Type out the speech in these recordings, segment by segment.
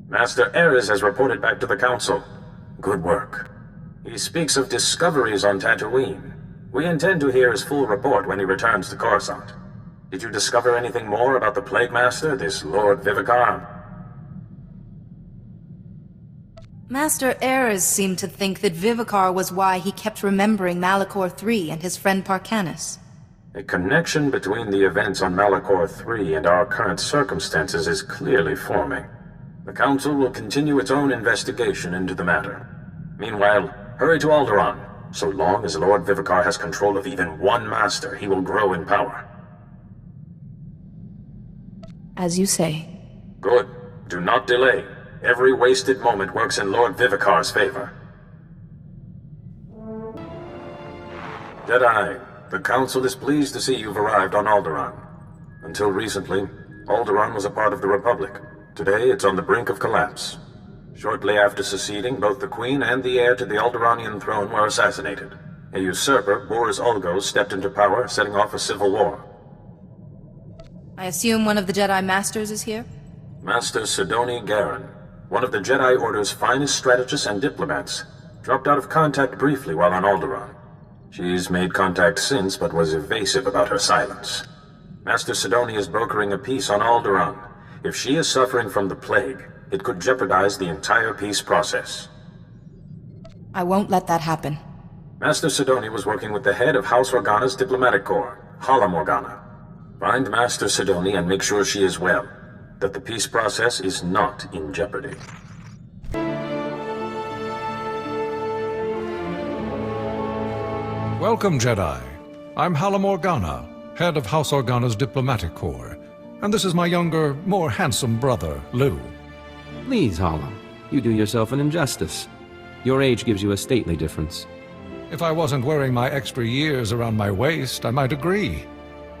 Master Ares has reported back to the Council. Good work. He speaks of discoveries on Tatooine. We intend to hear his full report when he returns to Coruscant. Did you discover anything more about the Plague Master, this Lord Vivicar? Master Ares seemed to think that Vivicar was why he kept remembering Malachor III and his friend Parcanis. A connection between the events on Malachor III and our current circumstances is clearly forming. The Council will continue its own investigation into the matter. Meanwhile, hurry to Alderaan. So long as Lord Vivicar has control of even one master, he will grow in power. As you say. Good. Do not delay. Every wasted moment works in Lord Vivicar's favor. Jedi, the Council is pleased to see you've arrived on Alderaan. Until recently, Alderaan was a part of the Republic. Today, it's on the brink of collapse. Shortly after seceding, both the Queen and the heir to the Alderaanian throne were assassinated. A usurper, Boris Ulgo, stepped into power, setting off a civil war. I assume one of the Jedi Masters is here? Master Sidoni Garen, one of the Jedi Order's finest strategists and diplomats, dropped out of contact briefly while on Alderaan. She's made contact since, but was evasive about her silence. Master Sidoni is brokering a peace on Alderaan. If she is suffering from the plague, it could jeopardize the entire peace process. I won't let that happen. Master Sidoni was working with the head of House Organa's diplomatic corps, Hala Morgana. Find Master Sidoni and make sure she is well, that the peace process is not in jeopardy. Welcome, Jedi. I'm Hala Morgana, head of House Organa's diplomatic corps. And this is my younger, more handsome brother, Lou. Please, Hala. You do yourself an injustice. Your age gives you a stately difference. If I wasn't wearing my extra years around my waist, I might agree.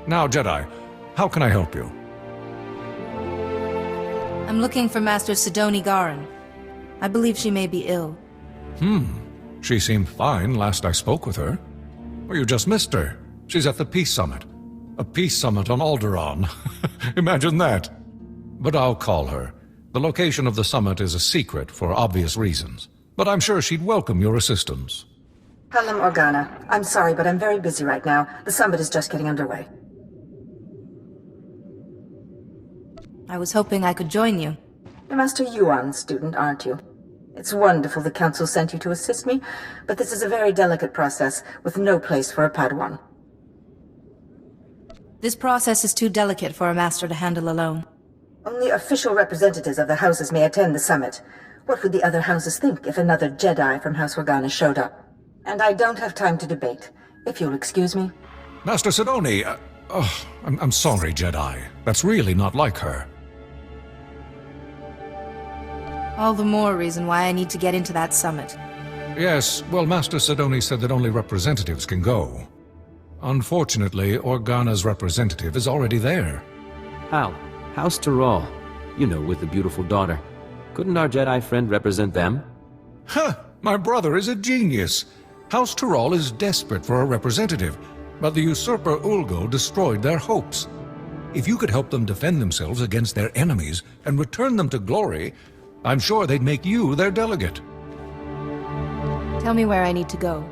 Now, Jedi, how can I help you? I'm looking for Master Sidoni Garen. I believe she may be ill. She seemed fine last I spoke with her. Or you just missed her. She's at the Peace Summit. A peace summit on Alderaan. Imagine that. But I'll call her. The location of the summit is a secret for obvious reasons. But I'm sure she'd welcome your assistance. Hala Morgana, I'm sorry, but I'm very busy right now. The summit is just getting underway. I was hoping I could join you. You're Master Yuan's student, aren't you? It's wonderful the Council sent you to assist me, but this is a very delicate process with no place for a Padawan. This process is too delicate for a master to handle alone. Only official representatives of the houses may attend the summit. What would the other houses think if another Jedi from House Organa showed up? And I don't have time to debate, if you'll excuse me. Master Sidoni, I'm sorry, Jedi. That's really not like her. All the more reason why I need to get into that summit. Yes, well, Master Sidoni said that only representatives can go. Unfortunately, Organa's representative is already there. Hal, House Tyrol. You know, with the beautiful daughter. Couldn't our Jedi friend represent them? Huh! My brother is a genius! House Tyrol is desperate for a representative, but the usurper Ulgo destroyed their hopes. If you could help them defend themselves against their enemies and return them to glory, I'm sure they'd make you their delegate. Tell me where I need to go.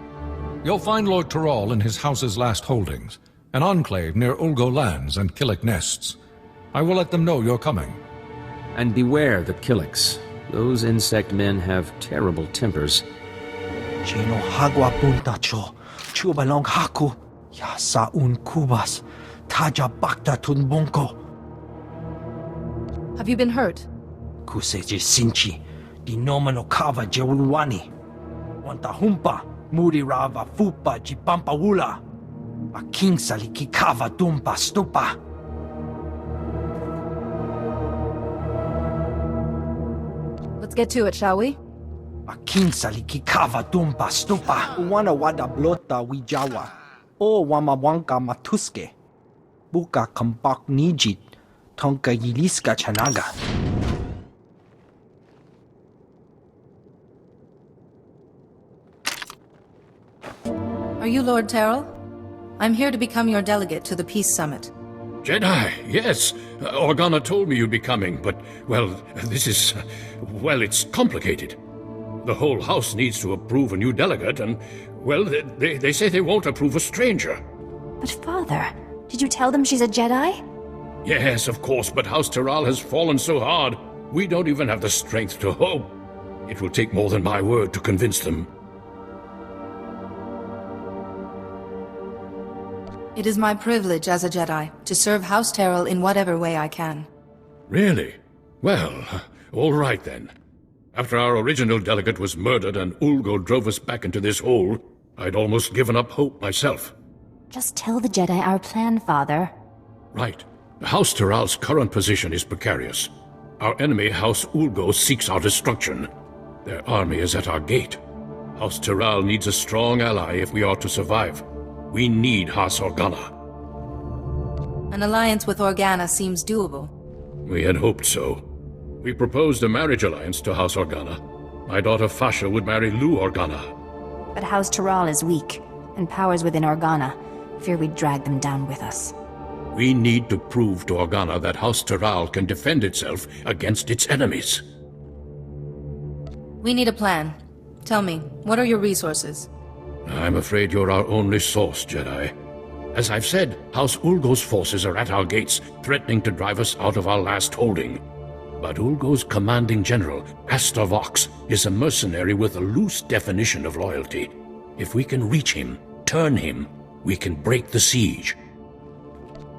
You'll find Lord Tyrol in his house's last holdings, an enclave near Ulgo lands and Killik nests. I will let them know you're coming. And beware the Killiks. Those insect men have terrible tempers. Chino hagwa puntacho, chubalong haku, yasaun kubas, taja bakta tunbonko. Have you been hurt? Kuseje sinchi, dinomano kava jeulwani. Wanta humpa, muri rava fupa jipampa wula. Aking saliki kava dumpa stupa. Let's get to it, shall we? Aking saliki kava dumpa stupa. Wana wada blota wijawa. O wama wanka matuske. Buka kambak nijit. Tonka yiliska chanaga. Are you Lord Terrell? I'm here to become your delegate to the Peace Summit. Jedi, yes. Organa told me you'd be coming, but, well, this is... well, it's complicated. The whole house needs to approve a new delegate, and, well, they say they won't approve a stranger. But Father, did you tell them she's a Jedi? Yes, of course, but House Tyral has fallen so hard, we don't even have the strength to hope. It will take more than my word to convince them. It is my privilege as a Jedi to serve House Tyral in whatever way I can. Really? Well, all right then. After our original delegate was murdered and Ulgo drove us back into this hole, I'd almost given up hope myself. Just tell the Jedi our plan, Father. Right. House Tyral's current position is precarious. Our enemy, House Ulgo, seeks our destruction. Their army is at our gate. House Tyral needs a strong ally if we are to survive. We need House Organa. An alliance with Organa seems doable. We had hoped so. We proposed a marriage alliance to House Organa. My daughter Fasha would marry Lou Organa. But House Tyral is weak, and powers within Organa. Fear we'd drag them down with us. We need to prove to Organa that House Tyral can defend itself against its enemies. We need a plan. Tell me, what are your resources? I'm afraid you're our only source, Jedi. As I've said, House Ulgo's forces are at our gates, threatening to drive us out of our last holding. But Ulgo's commanding general, Astor Vox, is a mercenary with a loose definition of loyalty. If we can reach him, turn him, we can break the siege.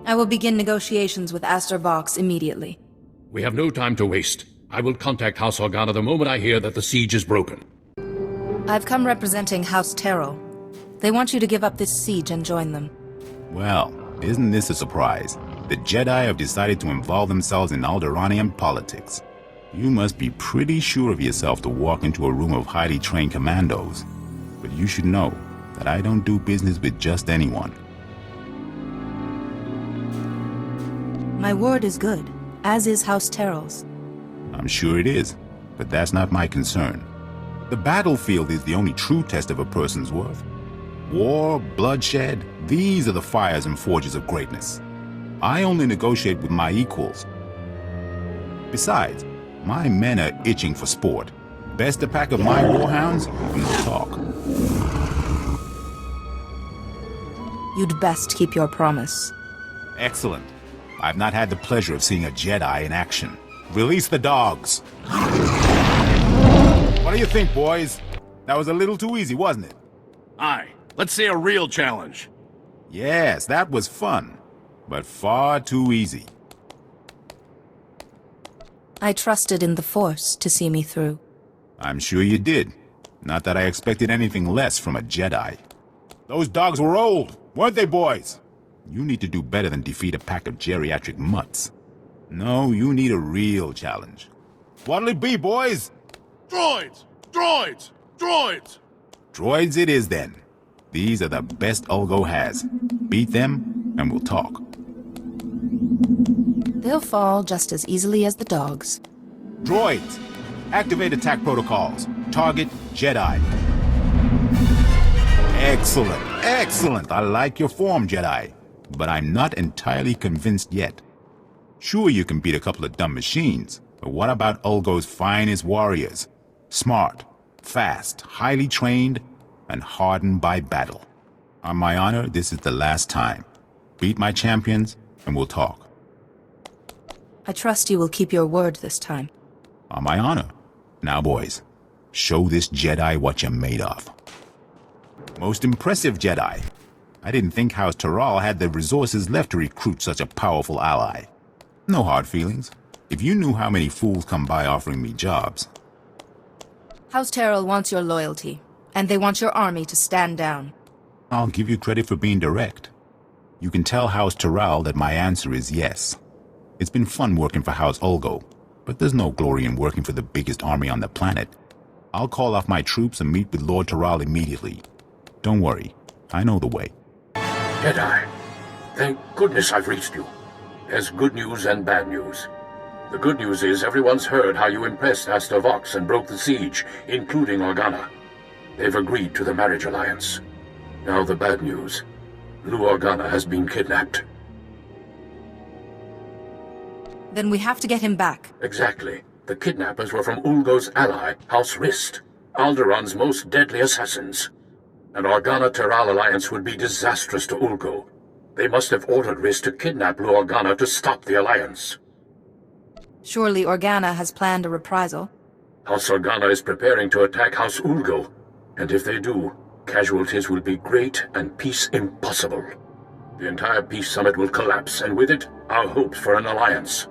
I will begin negotiations with Astor Vox immediately. We have no time to waste. I will contact House Organa the moment I hear that the siege is broken. I've come representing House Tyral. They want you to give up this siege and join them. Well, isn't this a surprise? The Jedi have decided to involve themselves in Alderaanian politics. You must be pretty sure of yourself to walk into a room of highly trained commandos. But you should know that I don't do business with just anyone. My word is good, as is House Tyral's. I'm sure it is, but that's not my concern. The battlefield is the only true test of a person's worth. War, bloodshed, these are the fires and forges of greatness. I only negotiate with my equals. Besides, my men are itching for sport. Best a pack of my warhounds, and we'll talk. You'd best keep your promise. Excellent. I've not had the pleasure of seeing a Jedi in action. Release the dogs. What do you think, boys? That was a little too easy, wasn't it? Aye. Let's see a real challenge. Yes, that was fun, but far too easy. I trusted in the Force to see me through. I'm sure you did. Not that I expected anything less from a Jedi. Those dogs were old, weren't they, boys? You need to do better than defeat a pack of geriatric mutts. No, you need a real challenge. What'll it be, boys? Droids! Droids! Droids! Droids it is, then. These are the best Ulgo has. Beat them, and we'll talk. They'll fall just as easily as the dogs. Droids! Activate attack protocols. Target Jedi. Excellent, excellent. I like your form, Jedi. But I'm not entirely convinced yet. Sure, you can beat a couple of dumb machines, but what about Ulgo's finest warriors? Smart, fast, highly trained, and hardened by battle. On my honor, this is the last time. Beat my champions, and we'll talk. I trust you will keep your word this time. On my honor. Now, boys, show this Jedi what you're made of. Most impressive Jedi. I didn't think House Tyral had the resources left to recruit such a powerful ally. No hard feelings. If you knew how many fools come by offering me jobs. House Tyral wants your loyalty, and they want your army to stand down. I'll give you credit for being direct. You can tell House Tyral that my answer is yes. It's been fun working for House Ulgo, but there's no glory in working for the biggest army on the planet. I'll call off my troops and meet with Lord Tyral immediately. Don't worry, I know the way. Jedi, thank goodness I've reached you. There's good news and bad news. The good news is everyone's heard how you impressed Astor Vox and broke the siege, including Organa. They've agreed to the marriage alliance. Now the bad news. Lou Organa has been kidnapped. Then we have to get him back. Exactly. The kidnappers were from Ulgo's ally, House Rist, Alderaan's most deadly assassins. An Organa-Teral alliance would be disastrous to Ulgo. They must have ordered Rist to kidnap Lu Organa to stop the alliance. Surely Organa has planned a reprisal. House Organa is preparing to attack House Ulgo, and if they do, casualties will be great and peace impossible. The entire peace summit will collapse, and with it, our hopes for an alliance.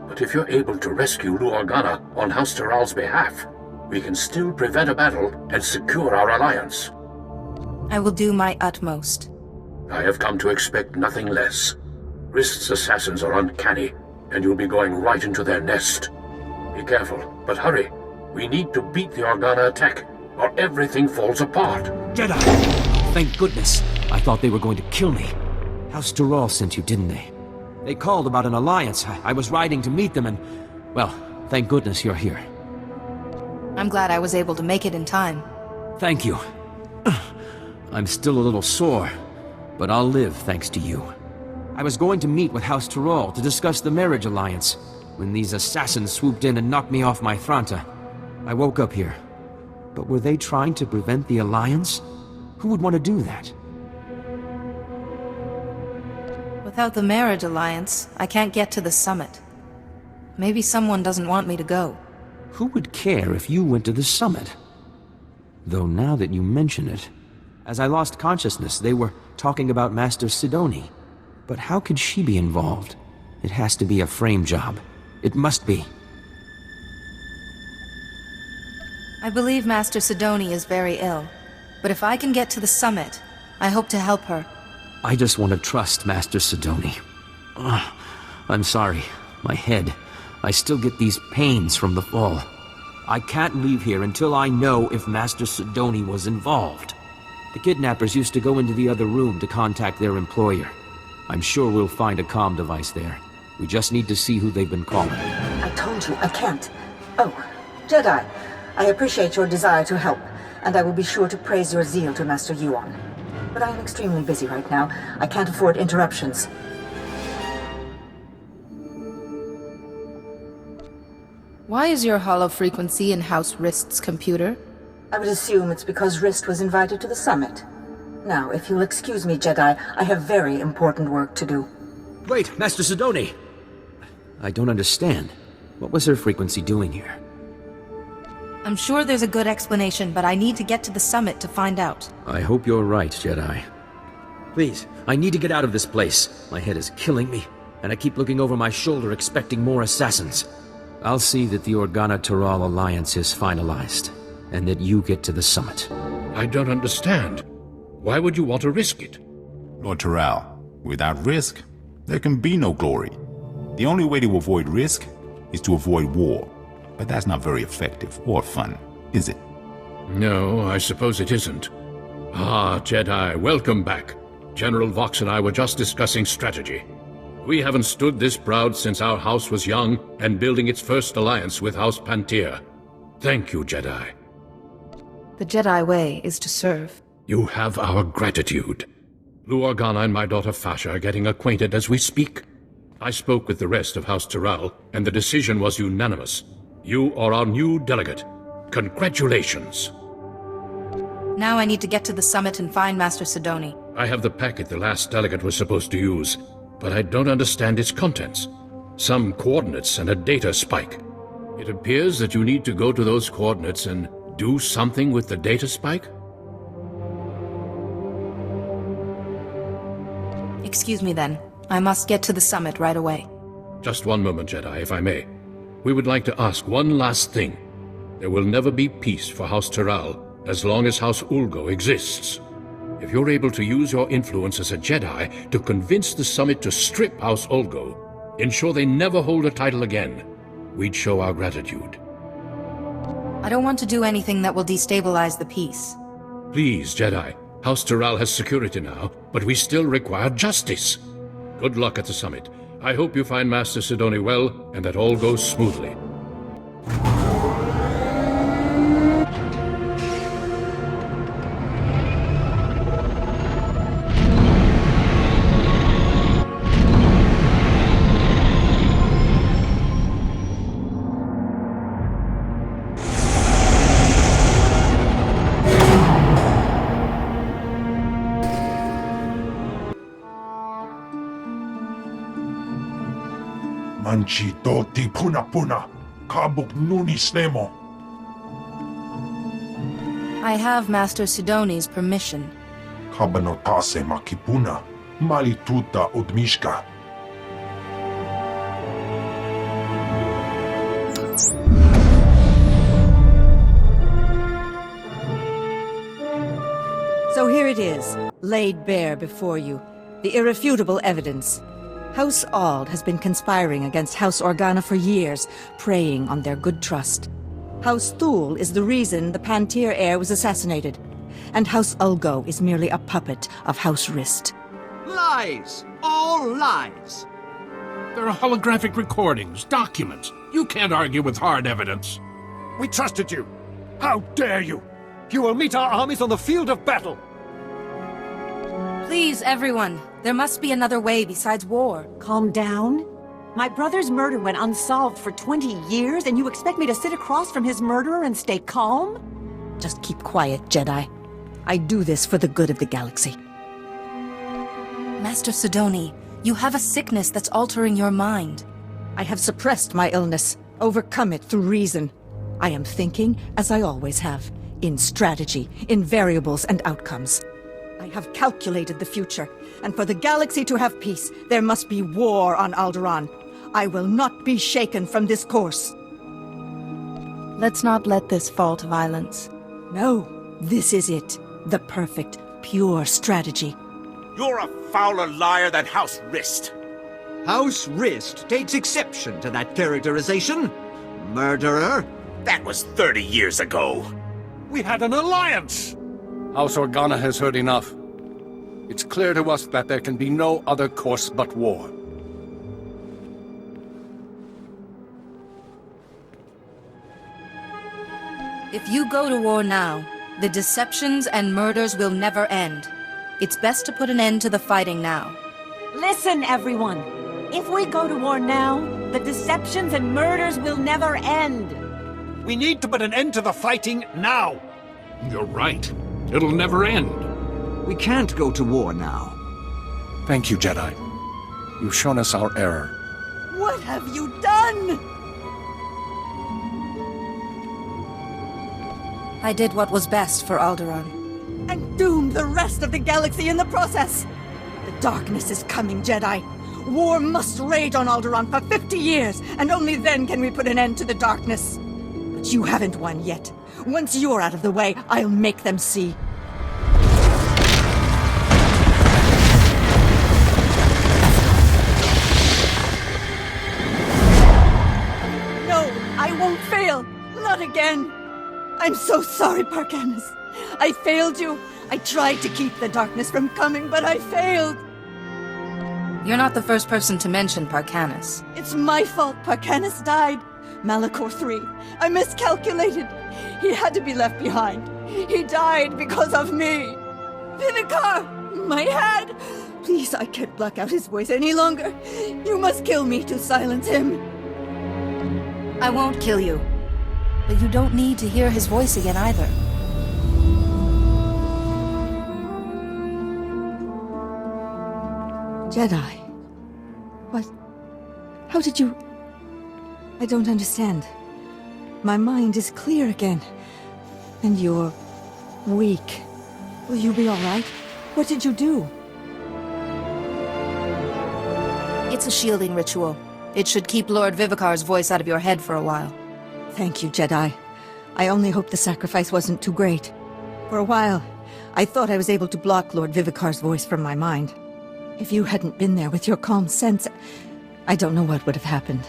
But if you're able to rescue Lu Organa on House Teral's behalf, we can still prevent a battle and secure our alliance. I will do my utmost. I have come to expect nothing less. Rist's assassins are uncanny, and you'll be going right into their nest. Be careful, but hurry. We need to beat the Organa attack, or everything falls apart. Jedi! Thank goodness. I thought they were going to kill me. House Tython sent you, didn't they? They called about an alliance. I was riding to meet them and... well, thank goodness you're here. I'm glad I was able to make it in time. Thank you. I'm still a little sore, but I'll live thanks to you. I was going to meet with House Tython to discuss the marriage alliance, when these assassins swooped in and knocked me off my Thranta. I woke up here. But were they trying to prevent the alliance? Who would want to do that? Without the marriage alliance, I can't get to the summit. Maybe someone doesn't want me to go. Who would care if you went to the summit? Though now that you mention it, as I lost consciousness, they were talking about Master Sidoni. But how could she be involved? It has to be a frame job. It must be. I believe Master Sidoni is very ill. But if I can get to the summit, I hope to help her. I just want to trust Master Sidoni. I'm sorry. My head. I still get these pains from the fall. I can't leave here until I know if Master Sidoni was involved. The kidnappers used to go into the other room to contact their employer. I'm sure we'll find a comm device there. We just need to see who they've been calling. I told you, I can't. Oh, Jedi, I appreciate your desire to help, and I will be sure to praise your zeal to Master Yuan. But I am extremely busy right now. I can't afford interruptions. Why is your hollow frequency in House Rist's computer? I would assume it's because Rist was invited to the summit. Now, if you'll excuse me, Jedi, I have very important work to do. Wait, Master Sidoni! I don't understand. What was her frequency doing here? I'm sure there's a good explanation, but I need to get to the summit to find out. I hope you're right, Jedi. Please, I need to get out of this place. My head is killing me, and I keep looking over my shoulder expecting more assassins. I'll see that the Organa-Teral alliance is finalized, and that you get to the summit. I don't understand. Why would you want to risk it? Lord Teral, without risk, there can be no glory. The only way to avoid risk is to avoid war. But that's not very effective or fun, is it? No, I suppose it isn't. Ah, Jedi, welcome back. General Vox and I were just discussing strategy. We haven't stood this proud since our house was young and building its first alliance with House Pantir. Thank you, Jedi. The Jedi way is to serve. You have our gratitude. Lu Organa and my daughter Fasha are getting acquainted as we speak. I spoke with the rest of House Tython, and the decision was unanimous. You are our new delegate. Congratulations. Now I need to get to the summit and find Master Sidoni. I have the packet the last delegate was supposed to use, but I don't understand its contents. Some coordinates and a data spike. It appears that you need to go to those coordinates and do something with the data spike? Excuse me then. I must get to the summit right away. Just one moment, Jedi, if I may. We would like to ask one last thing. There will never be peace for House Tython as long as House Ulgo exists. If you're able to use your influence as a Jedi to convince the summit to strip House Ulgo, ensure they never hold a title again, we'd show our gratitude. I don't want to do anything that will destabilize the peace. Please, Jedi. House Tython has security now, but we still require justice. Good luck at the summit. I hope you find Master Sidoni well, and that all goes smoothly. Manchi doti puna puna, kabuk nunis nemo. I have Master Sidoni's permission. Kabanotase makipuna, malituta udmishka. So here it is, laid bare before you. The irrefutable evidence. House Ald has been conspiring against House Organa for years, preying on their good trust. House Thule is the reason the Pantir heir was assassinated. And House Ulgo is merely a puppet of House Rist. Lies! All lies! There are holographic recordings, documents. You can't argue with hard evidence. We trusted you! How dare you! You will meet our armies on the field of battle! Please, everyone. There must be another way besides war. Calm down. My brother's murder went unsolved for 20 years, and you expect me to sit across from his murderer and stay calm? Just keep quiet, Jedi. I do this for the good of the galaxy. Master Sidoni, you have a sickness that's altering your mind. I have suppressed my illness, overcome it through reason. I am thinking, as I always have, in strategy, in variables and outcomes. I have calculated the future, and for the galaxy to have peace, there must be war on Alderaan. I will not be shaken from this course. Let's not let this fall to violence. No, this is it. The perfect, pure strategy. You're a fouler liar than House Rist. House Rist takes exception to that characterization. Murderer. That was 30 years ago. We had an alliance! House Organa has heard enough. It's clear to us that there can be no other course but war. If you go to war now, the deceptions and murders will never end. It's best to put an end to the fighting now. Listen, everyone. If we go to war now, the deceptions and murders will never end. We need to put an end to the fighting now. You're right. It'll never end. We can't go to war now. Thank you, Jedi. You've shown us our error. What have you done? I did what was best for Alderaan. And doomed the rest of the galaxy in the process. The darkness is coming, Jedi. War must rage on Alderaan for 50 years, and only then can we put an end to the darkness. But you haven't won yet. Once you're out of the way, I'll make them see. No, I won't fail. Not again. I'm so sorry, Parkanis. I failed you. I tried to keep the darkness from coming, but I failed. You're not the first person to mention Parkanis. It's my fault Parkanis died. Malachor III. I miscalculated. He had to be left behind. He died because of me. Vivikar! My head! Please, I can't block out his voice any longer. You must kill me to silence him. I won't kill you. But you don't need to hear his voice again either. Jedi. What? How did you... I don't understand. My mind is clear again. And you're... weak. Will you be all right? What did you do? It's a shielding ritual. It should keep Lord Vivikar's voice out of your head for a while. Thank you, Jedi. I only hope the sacrifice wasn't too great. For a while, I thought I was able to block Lord Vivikar's voice from my mind. If you hadn't been there with your calm sense, I don't know what would have happened.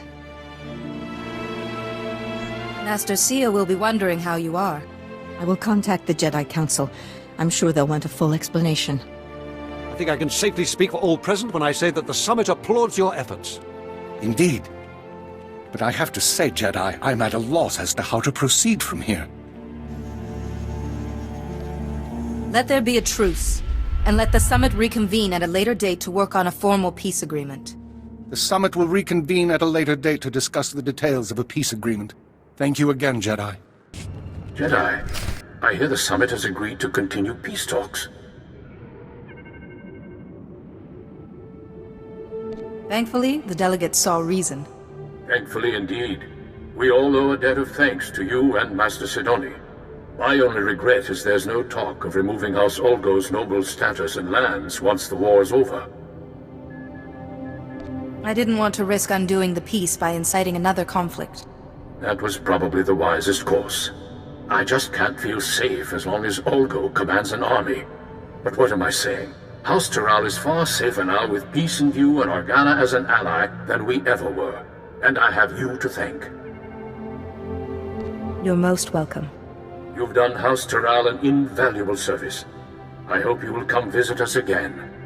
Master Sia will be wondering how you are. I will contact the Jedi Council. I'm sure they'll want a full explanation. I think I can safely speak for all present when I say that the Summit applauds your efforts. Indeed. But I have to say, Jedi, I'm at a loss as to how to proceed from here. Let there be a truce, and let the Summit reconvene at a later date to work on a formal peace agreement. The Summit will reconvene at a later date to discuss the details of a peace agreement. Thank you again, Jedi. Jedi, I hear the Summit has agreed to continue peace talks. Thankfully, the delegates saw reason. Thankfully indeed. We all owe a debt of thanks to you and Master Sidoni. My only regret is there's no talk of removing House Olgo's noble status and lands once the war's over. I didn't want to risk undoing the peace by inciting another conflict. That was probably the wisest course. I just can't feel safe as long as Olgo commands an army. But what am I saying? House Tyral is far safer now with peace in view and Organa as an ally than we ever were. And I have you to thank. You're most welcome. You've done House Tyral an invaluable service. I hope you will come visit us again.